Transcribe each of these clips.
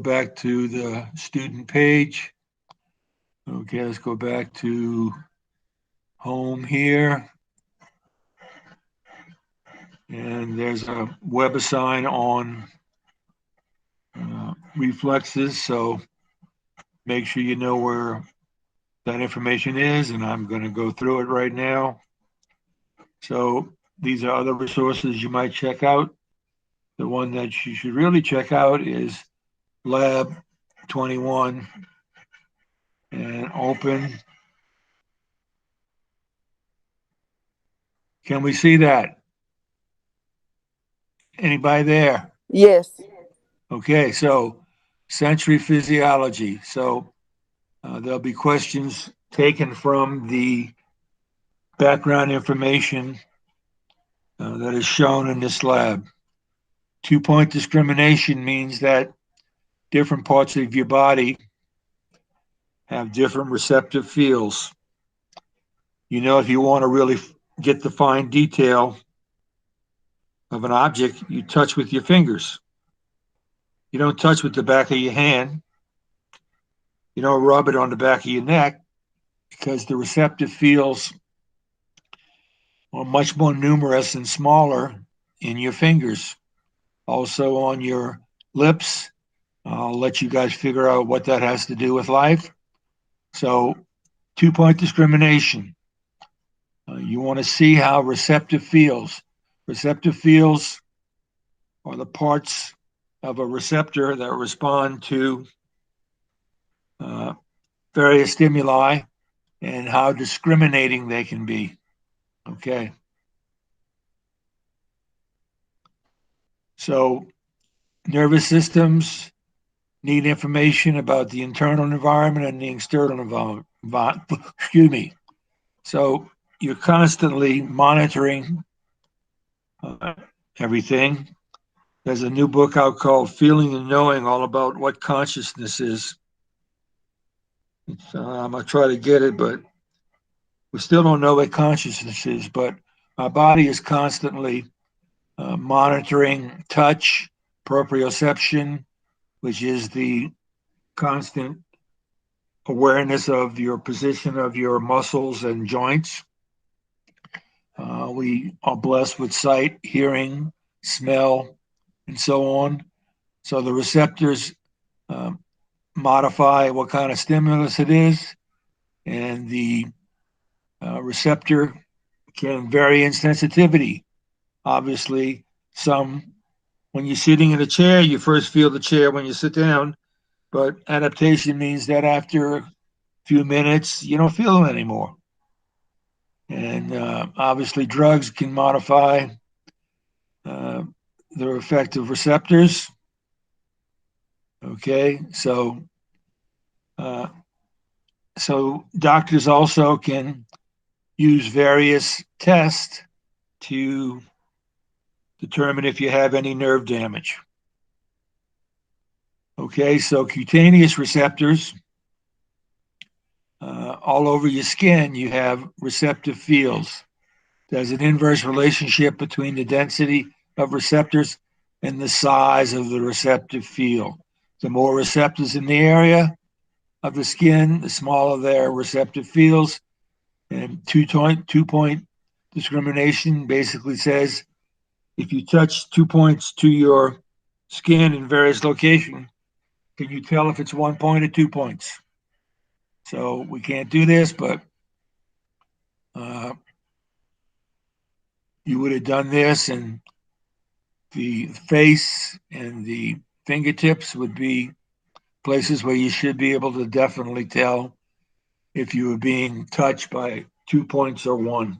back to the student page. Okay, let's go back to home here. And there's a WebAssign on reflexes, so make sure you know where that information is, and I'm going to go through it right now. So these are other resources you might check out. The one that you should really check out is Lab 21 and open. Can we see that? Anybody there? Yes. Okay, so sensory physiology. So there'll be questions taken from the background information that is shown in this lab. 2-point discrimination means that different parts of your body have different receptive fields. If you want to really get the fine detail of an object, you touch with your fingers. You don't touch with the back of your hand. You don't rub it on the back of your neck because the receptive fields are much more numerous and smaller in your fingers. Also on your lips. I'll let you guys figure out what that has to do with life. So, 2-point discrimination. You want to see how receptive feels. Receptive feels are the parts of a receptor that respond to uh, various stimuli and how discriminating they can be. Okay. So, nervous systems need information about the internal environment and the external environment. Excuse me. So, you're constantly monitoring everything. There's a new book out called Feeling and Knowing, all about what consciousness is. I'm going to try to get it, but we still don't know what consciousness is. But our body is constantly monitoring touch, proprioception, which is the constant awareness of your position of your muscles and joints. We are blessed with sight, hearing, smell, and so on. So the receptors modify what kind of stimulus it is, and the receptor can vary in sensitivity. Obviously, some when you're sitting in a chair, you first feel the chair when you sit down, but adaptation means that after a few minutes, you don't feel them anymore. And obviously, drugs can modify uh, the effect of receptors. Okay, uh, so doctors also can use various tests to determine if you have any nerve damage. Okay, so cutaneous receptors, all over your skin, you have receptive fields. There's an inverse relationship between the density of receptors and the size of the receptive field. The more receptors in the area of the skin, the smaller their receptive fields. And 2-point discrimination basically says if you touch 2 points to your skin in various locations, can you tell if it's 1 point or 2 points? So we can't do this, but uh, you would have done this, and the face and the fingertips would be places where you should be able to definitely tell if you were being touched by 2 points or one.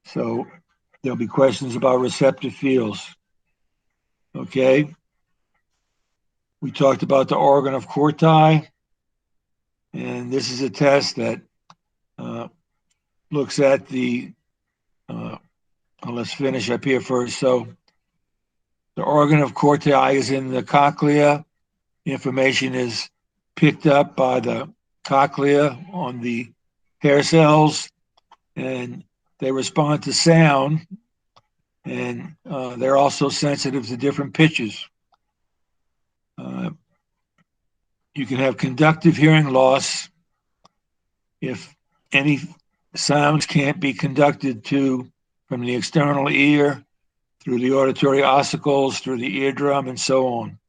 So there'll be questions about receptive fields. Okay. We talked about the organ of corti, and this is a test that uh, looks at the. Let's finish up here first. So the organ of corti is in the cochlea. Information is picked up by the cochlea on the hair cells, and they respond to sound, and they're also sensitive to different pitches. You can have conductive hearing loss if any sounds can't be conducted from the external ear through the auditory ossicles, through the eardrum, and so on.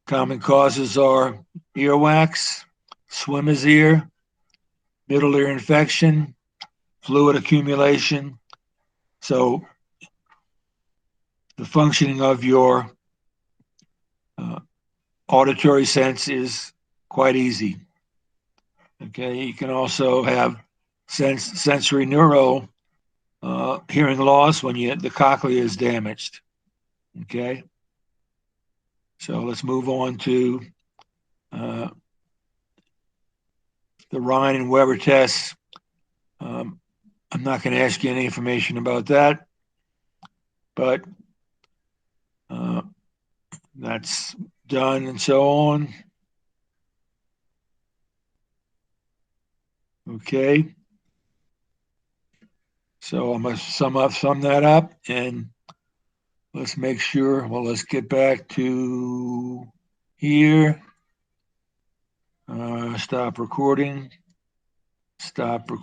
Common causes are earwax, swimmer's ear, middle ear infection, fluid accumulation. So the functioning of your auditory sense is quite easy. Okay, you can also have sensory neural hearing loss when the cochlea is damaged. Okay, so let's move on to the Rhine and Weber tests. I'm not going to ask you any information about that, but that's done and so on. Okay. So I'm going to sum that up, and let's make sure, well, let's get back to here. Stop recording. Stop recording.